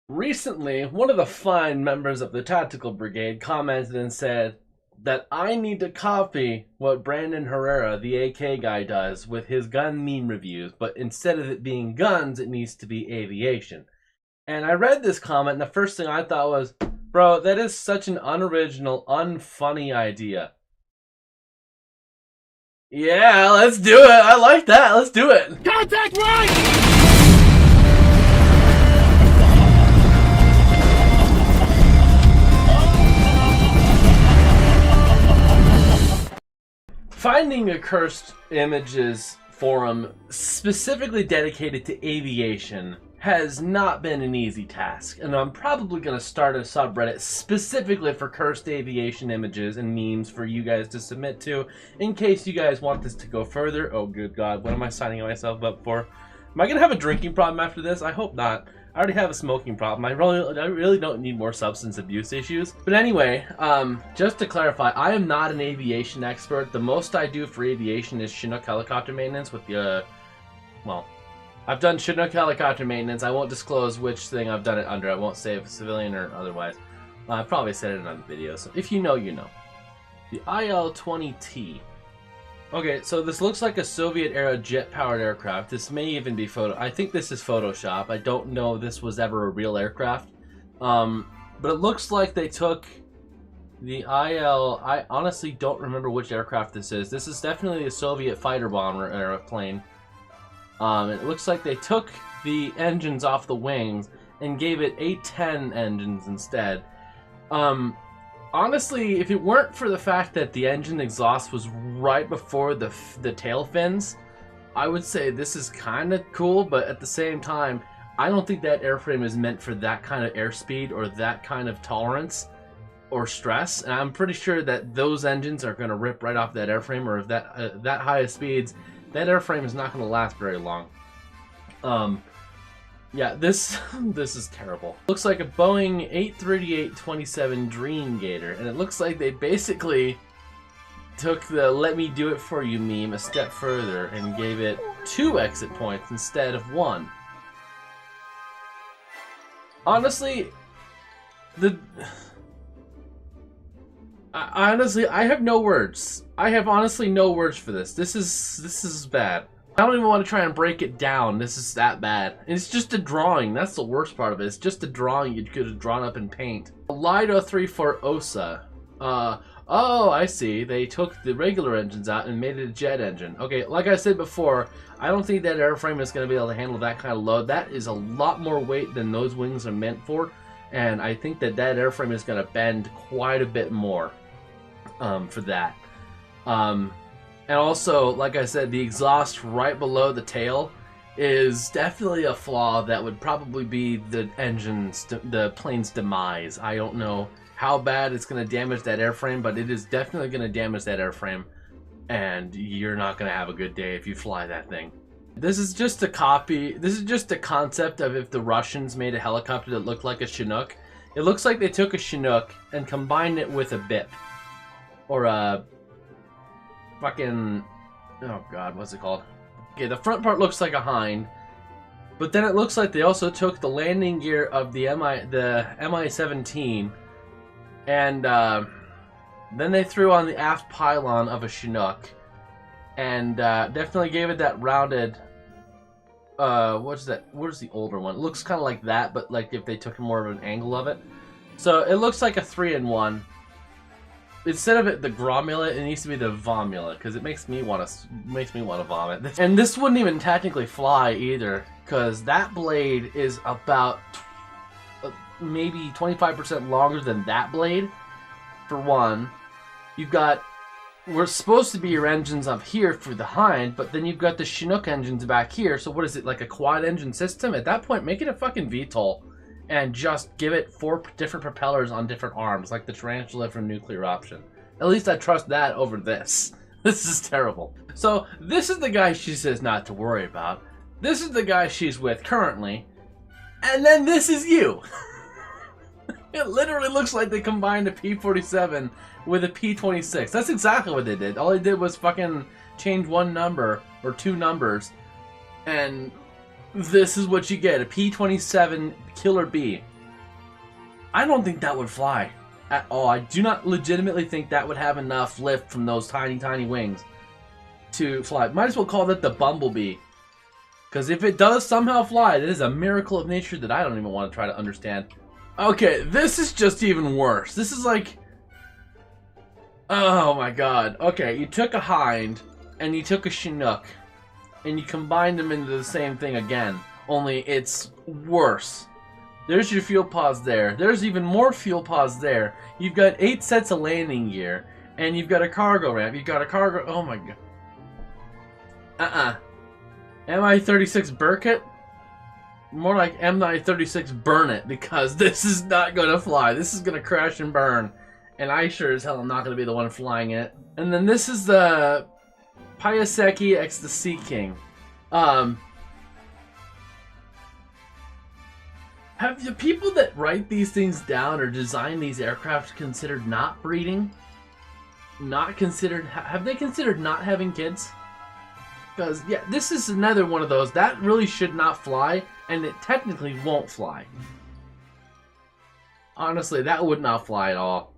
Recently, one of the fine members of the Tactical Brigade commented and said that I need to copy what Brandon Herrera, the AK guy, does with his gun meme reviews, but instead of it being guns, it needs to be aviation. And I read this comment, and the first thing I thought was, bro, that is such an unoriginal, unfunny idea. Yeah, let's do it. I like that. Let's do it. Contact right! Finding a cursed images forum specifically dedicated to aviation has not been an easy task, and I'm probably going to start a subreddit specifically for cursed aviation images and memes for you guys to submit to, in case you guys want this to go further. Oh good god, what am I signing myself up for? Am I going to have a drinking problem after this? I hope not. I already have a smoking problem. I really don't need more substance abuse issues. But anyway, just to clarify, I am not an aviation expert. The most I do for aviation is Chinook helicopter maintenance with the, well, I've done Chinook helicopter maintenance. I won't disclose which thing I've done it under. I won't say if it's civilian or otherwise. I probably said it in another video, so if you know, you know. The IL-20T. Okay, so this looks like a Soviet-era jet-powered aircraft. This may even be I think this is Photoshop. I don't know this was ever a real aircraft. But it looks like they took the I honestly don't remember which aircraft this is. This is definitely a Soviet fighter bomber airplane. It looks like they took the engines off the wings and gave it A-10 engines instead. Honestly, if it weren't for the fact that the engine exhaust was right before the tail fins, I would say this is kind of cool, but at the same time, I don't think that airframe is meant for that kind of airspeed or that kind of tolerance or stress, and I'm pretty sure that those engines are going to rip right off that airframe, or if that high of speeds, that airframe is not going to last very long. Yeah, this is terrible. Looks like a Boeing 838-27 Dream Gator, and it looks like they basically took the "let me do it for you" meme a step further and gave it 2 exit points instead of 1. Honestly, I have no words. I have honestly no words for this. This is bad. I don't even want to try and break it down. This is that bad. It's just a drawing. That's the worst part of it. It's just a drawing you could have drawn up in paint. Lido 34 OSA. Oh, I see. They took the regular engines out and made it a jet engine. Okay, like I said before, I don't think that airframe is going to be able to handle that kind of load. That is a lot more weight than those wings are meant for, and I think that airframe is going to bend quite a bit more for that. And also, like I said, the exhaust right below the tail is definitely a flaw that would probably be the plane's demise. I don't know how bad it's going to damage that airframe, but it is definitely going to damage that airframe, and you're not going to have a good day if you fly that thing. This is just a copy. This is just a concept of if the Russians made a helicopter that looked like a Chinook. It looks like they took a Chinook and combined it with a BIP. Or a fucking, oh god, what's it called? Okay, the front part looks like a hind, but then it looks like they also took the landing gear of the Mi-17 and then they threw on the aft pylon of a Chinook and definitely gave it that rounded, what's that? What is the older one? It looks kind of like that, but like if they took more of an angle of it. So it looks like a 3-in-1. Instead of it the gromula, it needs to be the vomula, because it makes me want to vomit. And this wouldn't even technically fly either, because that blade is about maybe 25% longer than that blade. For one, you've got, we're supposed to be your engines up here for the hind, but then you've got the Chinook engines back here. So what is it, like a quad engine system? At that point, make it a fucking VTOL. And just give it 4 different propellers on different arms, like the Tarantula from Nuclear Option. At least I trust that over this. This is terrible. So, this is the guy she says not to worry about. This is the guy she's with currently. And then this is you. It literally looks like they combined a P-47 with a P-26. That's exactly what they did. All they did was fucking change 1 number, or 2 numbers, and this is what you get, a P-27 Killer B. I don't think that would fly at all. I do not legitimately think that would have enough lift from those tiny, tiny wings to fly. Might as well call that the Bumblebee. Because if it does somehow fly, it is a miracle of nature that I don't even want to try to understand. Okay, this is just even worse. This is like... Oh my god. Okay, you took a hind, and you took a Chinook, and you combined them into the same thing again. Only it's worse. There's your fuel pods there. There's even more fuel pods there. You've got 8 sets of landing gear, and you've got a cargo ramp. You've got a cargo... Oh my god. MI-36 Burkett? More like MI-36 Burn It, because this is not going to fly. This is going to crash and burn. And I sure as hell am not going to be the one flying it. And then this is the Piasecki X the Sea King. Have the people that write these things down or design these aircraft considered not breeding? Have they considered not having kids? Because, yeah, this is another one of those. That really should not fly, and it technically won't fly. Honestly, that would not fly at all.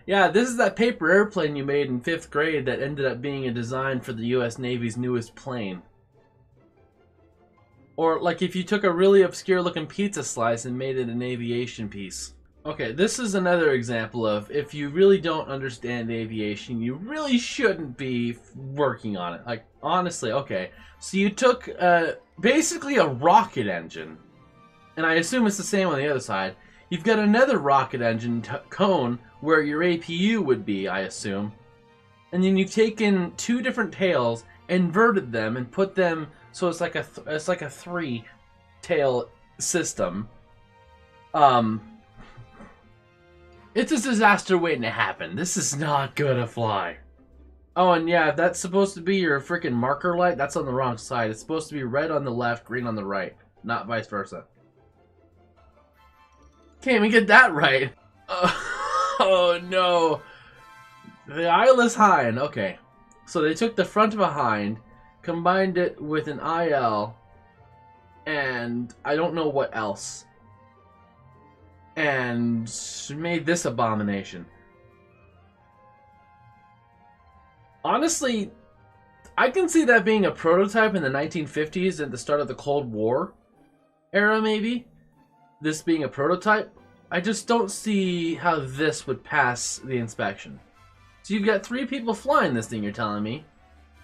Yeah, this is that paper airplane you made in 5th grade that ended up being a design for the US Navy's newest plane. Or, like, if you took a really obscure-looking pizza slice and made it an aviation piece. Okay, this is another example of, if you really don't understand aviation, you really shouldn't be working on it. Like, honestly, okay. So you took, basically a rocket engine, and I assume it's the same on the other side. You've got another rocket engine cone where your APU would be, I assume. And then you've taken 2 different tails, inverted them, and put them so it's like a 3-tail system. It's a disaster waiting to happen. This is not gonna fly. Oh, and yeah, if that's supposed to be your freaking marker light, that's on the wrong side. It's supposed to be red on the left, green on the right, not vice versa. Can't even get that right. Oh no. The eyeless hind. Okay. So they took the front of a hind, combined it with an IL, and I don't know what else, and made this abomination. Honestly, I can see that being a prototype in the 1950s at the start of the Cold War era, maybe. This being a prototype. I just don't see how this would pass the inspection. So you've got 3 people flying this thing, you're telling me,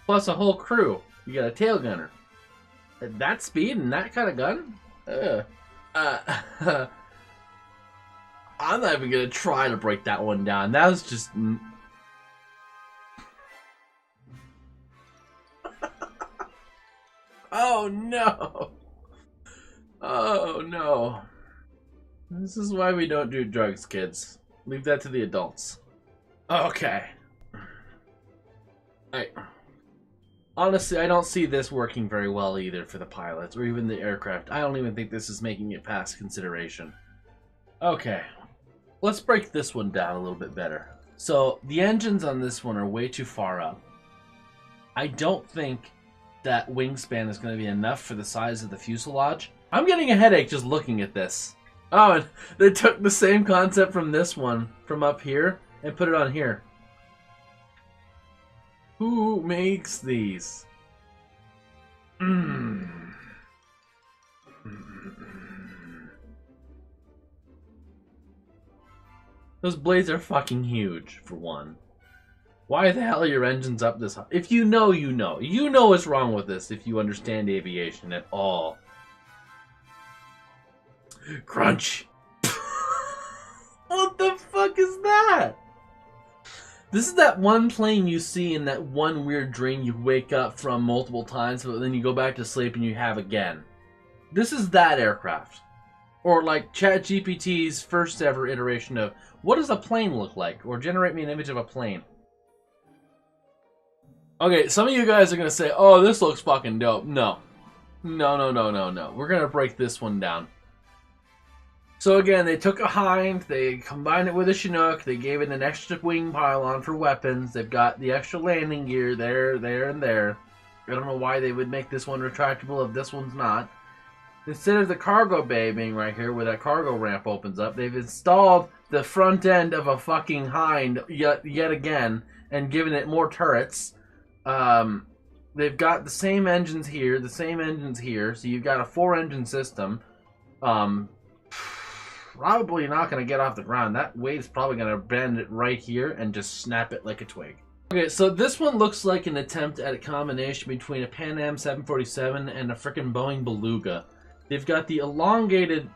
plus a whole crew. You got a tail gunner. At that speed and that kind of gun? I'm not even gonna try to break that one down. That was just... Oh no! Oh no. This is why we don't do drugs, kids. Leave that to the adults. Okay. Honestly, I don't see this working very well either for the pilots or even the aircraft. I don't even think this is making it past consideration. Okay. Let's break this one down a little bit better. So, the engines on this one are way too far up. I don't think that wingspan is going to be enough for the size of the fuselage. I'm getting a headache just looking at this. Oh, and they took the same concept from this one, from up here, and put it on here. Who makes these? Those blades are fucking huge, for one. Why the hell are your engines up this high? If you know, you know. You know what's wrong with this if you understand aviation at all. Crunch. What the fuck is that? This is that one plane you see in that one weird dream you wake up from multiple times, but then you go back to sleep and you have again. This is that aircraft. Or like ChatGPT's first ever iteration of, what does a plane look like? Or generate me an image of a plane. Okay, some of you guys are going to say, oh, this looks fucking dope. No. No. We're going to break this one down. So again, they took a hind, they combined it with a Chinook, they gave it an extra wing pylon for weapons, they've got the extra landing gear there, and there. I don't know why they would make this one retractable if this one's not. Instead of the cargo bay being right here where that cargo ramp opens up, they've installed the front end of a fucking Hind yet again and given it more turrets. They've got the same engines here, so you've got a 4-engine system. Probably not going to get off the ground. That weight's probably going to bend it right here and just snap it like a twig. Okay, so this one looks like an attempt at a combination between a Pan Am 747 and a frickin' Boeing Beluga. They've got the elongated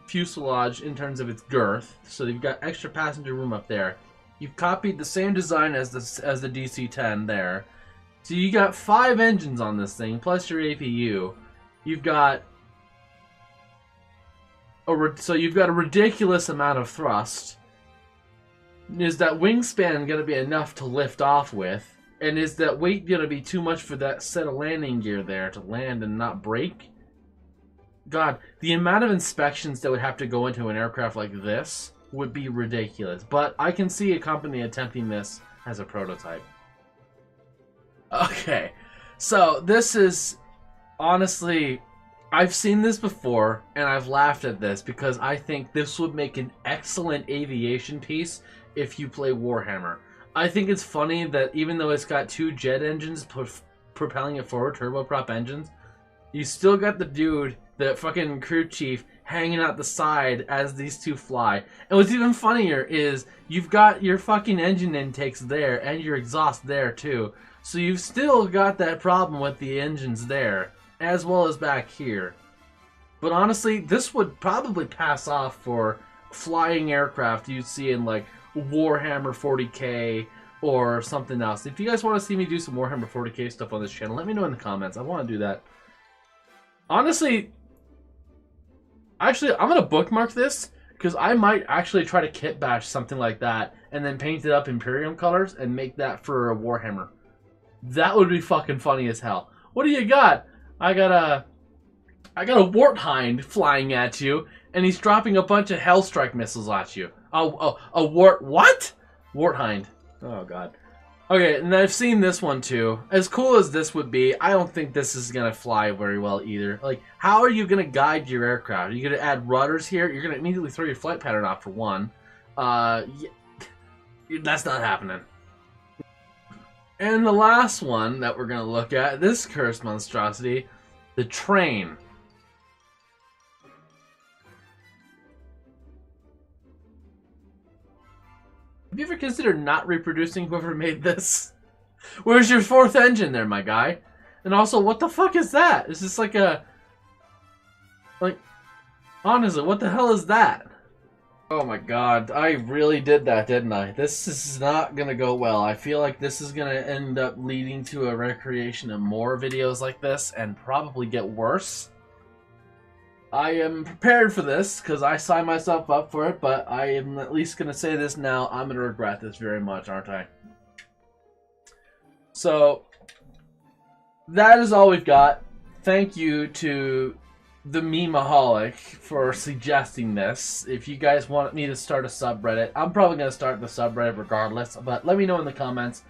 fuselage in terms of its girth, so they've got extra passenger room up there. You've copied the same design as the DC-10 there. So you got 5 engines on this thing, plus your APU. You've got a ridiculous amount of thrust. Is that wingspan going to be enough to lift off with? And is that weight going to be too much for that set of landing gear there to land and not break? God, the amount of inspections that would have to go into an aircraft like this would be ridiculous. But I can see a company attempting this as a prototype. Okay, so this is, honestly, I've seen this before, and I've laughed at this because I think this would make an excellent aviation piece if you play Warhammer. I think it's funny that even though it's got 2 jet engines propelling it forward, turboprop engines, you still got the dude, the fucking crew chief, hanging out the side as these 2 fly. And what's even funnier is you've got your fucking engine intakes there and your exhaust there too. So you've still got that problem with the engines there, as well as back here. But honestly, this would probably pass off for flying aircraft you'd see in like Warhammer 40k or something else. If you guys want to see me do some Warhammer 40k stuff on this channel, let me know in the comments. I want to do that. Honestly, I'm going to bookmark this because I might actually try to kit bash something like that and then paint it up Imperium colors and make that for a Warhammer. That would be fucking funny as hell. What do you got? I got a Warthind flying at you, and he's dropping a bunch of Hellstrike missiles at you. What? Warthind. Oh god. Okay, and I've seen this one too. As cool as this would be, I don't think this is gonna fly very well either. Like, how are you gonna guide your aircraft? Are you gonna add rudders here? You're gonna immediately throw your flight pattern off for one. Yeah, that's not happening. And the last one that we're going to look at, this cursed monstrosity, the train. Have you ever considered not reproducing whoever made this? Where's your 4th engine there, my guy? And also, what the fuck is that? Is this like a... Like, honestly, what the hell is that? Oh my god, I really did that, didn't I? This is not gonna go well. I feel like this is gonna end up leading to a recreation of more videos like this and probably get worse. I am prepared for this because I signed myself up for it, but I am at least gonna say this now. I'm gonna regret this very much, aren't I? So, that is all we've got. Thank you to the Memeaholic for suggesting this. If you guys want me to start a subreddit, I'm probably going to start the subreddit regardless, but let me know in the comments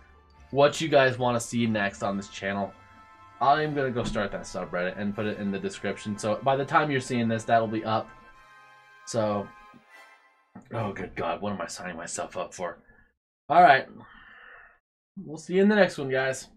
what you guys want to see next on this channel. I'm going to go start that subreddit and put it in the description, so by the time you're seeing this, that'll be up. So, oh good god, what am I signing myself up for? Alright, we'll see you in the next one, guys.